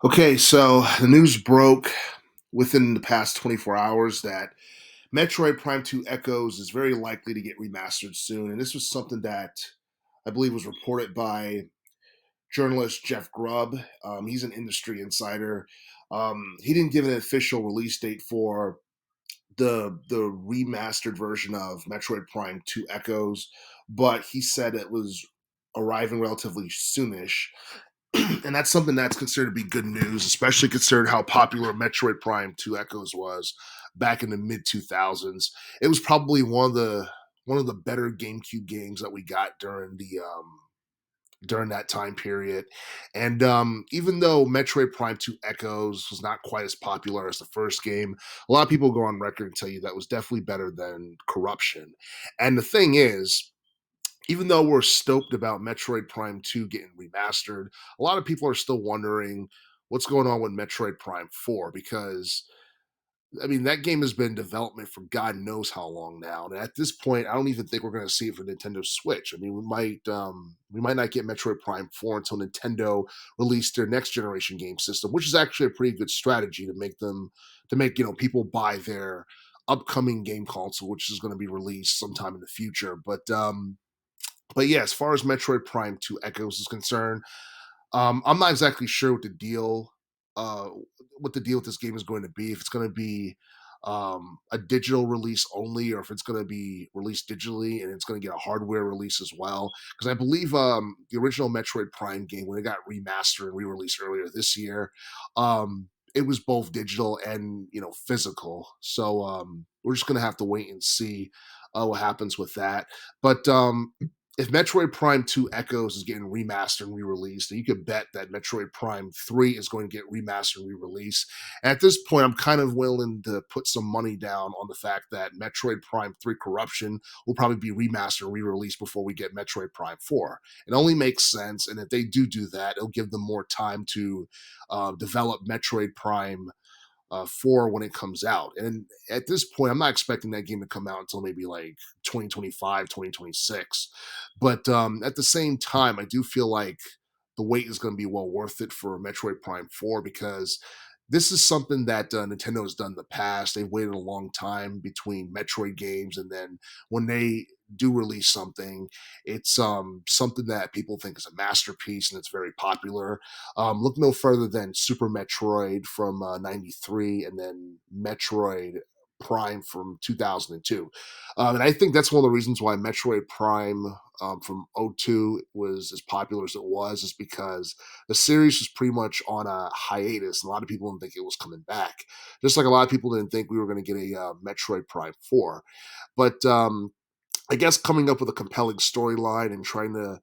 Okay, so the news broke within the past 24 hours that Metroid Prime 2 Echoes is very likely to get remastered soon. And this was something that I believe was reported by journalist Jeff Grubb. He's an industry insider. He didn't give an official release date for the remastered version of Metroid Prime 2 Echoes, but he said it was arriving relatively soonish. And that's something that's considered to be good news, especially considering how popular Metroid Prime 2 Echoes was back in the mid 2000s. It was probably one of the better GameCube games that we got during that time period. And even though Metroid Prime 2 Echoes was not quite as popular as the first game, a lot of people go on record and tell you that was definitely better than Corruption. And the thing is, even though we're stoked about Metroid Prime 2 getting remastered, a lot of people are still wondering what's going on with Metroid Prime 4 because I mean that game has been in development for God knows how long now. And at this point, I don't even think we're going to see it for Nintendo Switch. I mean, we might not get Metroid Prime 4 until Nintendo released their next generation game system, which is actually a pretty good strategy to make people buy their upcoming game console, which is going to be released sometime in the future. But yeah, as far as Metroid Prime 2 Echoes is concerned, I'm not exactly sure uh, what the deal with this game is going to be. If it's going to be a digital release only, or if it's going to be released digitally and it's going to get a hardware release as well. Because I believe the original Metroid Prime game, when it got remastered and re-released earlier this year, it was both digital and physical. So we're just going to have to wait and see what happens with that. But if Metroid Prime 2 Echoes is getting remastered and re-released, then you could bet that Metroid Prime 3 is going to get remastered and re-released. And at this point, I'm kind of willing to put some money down on the fact that Metroid Prime 3 Corruption will probably be remastered and re-released before we get Metroid Prime 4. It only makes sense, and if they do that, it'll give them more time to develop Metroid Prime 4 when it comes out. And at this point, I'm not expecting that game to come out until maybe like 2025, 2026. But at the same time, I do feel like the wait is going to be well worth it for Metroid Prime 4 because this is something that Nintendo has done in the past. They've waited a long time between Metroid games, and then when they do release something, it's something that people think is a masterpiece and it's very popular. Look no further than Super Metroid from '93, and then Metroid Prime from 2002. And I think that's one of the reasons why Metroid Prime from '02 was as popular as it was, is because the series was pretty much on a hiatus, and a lot of people didn't think it was coming back. Just like a lot of people didn't think we were going to get a Metroid Prime 4. But I guess coming up with a compelling storyline and trying to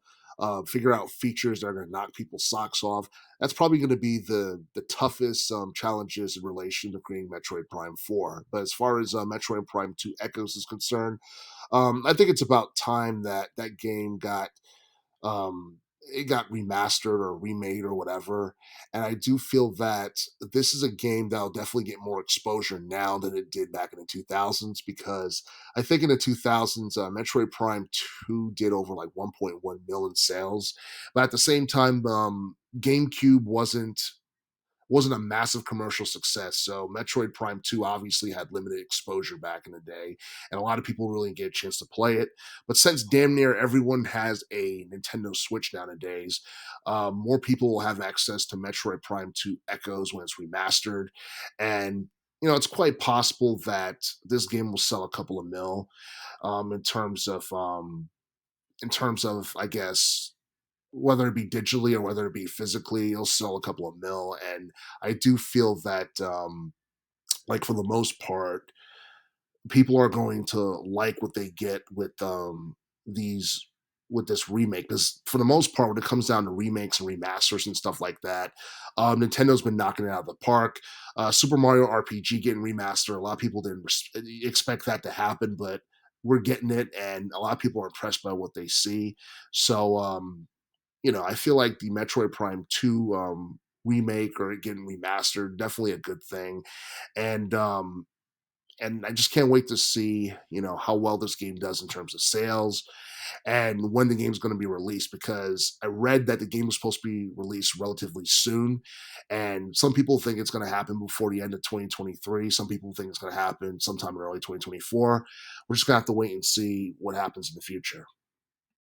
figure out features that are going to knock people's socks off. That's probably going to be the toughest challenges in relation to creating Metroid Prime 4. But as far as Metroid Prime 2 Echoes is concerned, I think it's about time that that game got remastered or remade or whatever. And I do feel that this is a game that'll definitely get more exposure now than it did back in the 2000s, because I think in the 2000s, Metroid Prime 2 did over like 1.1 million sales. But at the same time, GameCube wasn't a massive commercial success. So Metroid Prime 2 obviously had limited exposure back in the day, and a lot of people really didn't get a chance to play it. But since damn near everyone has a Nintendo Switch nowadays, more people will have access to Metroid Prime 2 Echoes when it's remastered. And it's quite possible that this game will sell a couple of mil in terms of, I guess, whether it be digitally or whether it be physically, it'll sell a couple of mil. And I do feel that, like for the most part, people are going to like what they get these with this remake. Because for the most part, when it comes down to remakes and remasters and stuff like that, Nintendo's been knocking it out of the park. Super Mario RPG getting remastered, a lot of people didn't expect that to happen, but we're getting it, and a lot of people are impressed by what they see. So I feel like the Metroid Prime 2 remake or it getting remastered, definitely a good thing. And I just can't wait to see, how well this game does in terms of sales. and when the game's going to be released, because I read that the game was supposed to be released relatively soon. And some people think it's going to happen before the end of 2023. Some people think it's going to happen sometime in early 2024. We're just going to have to wait and see what happens in the future.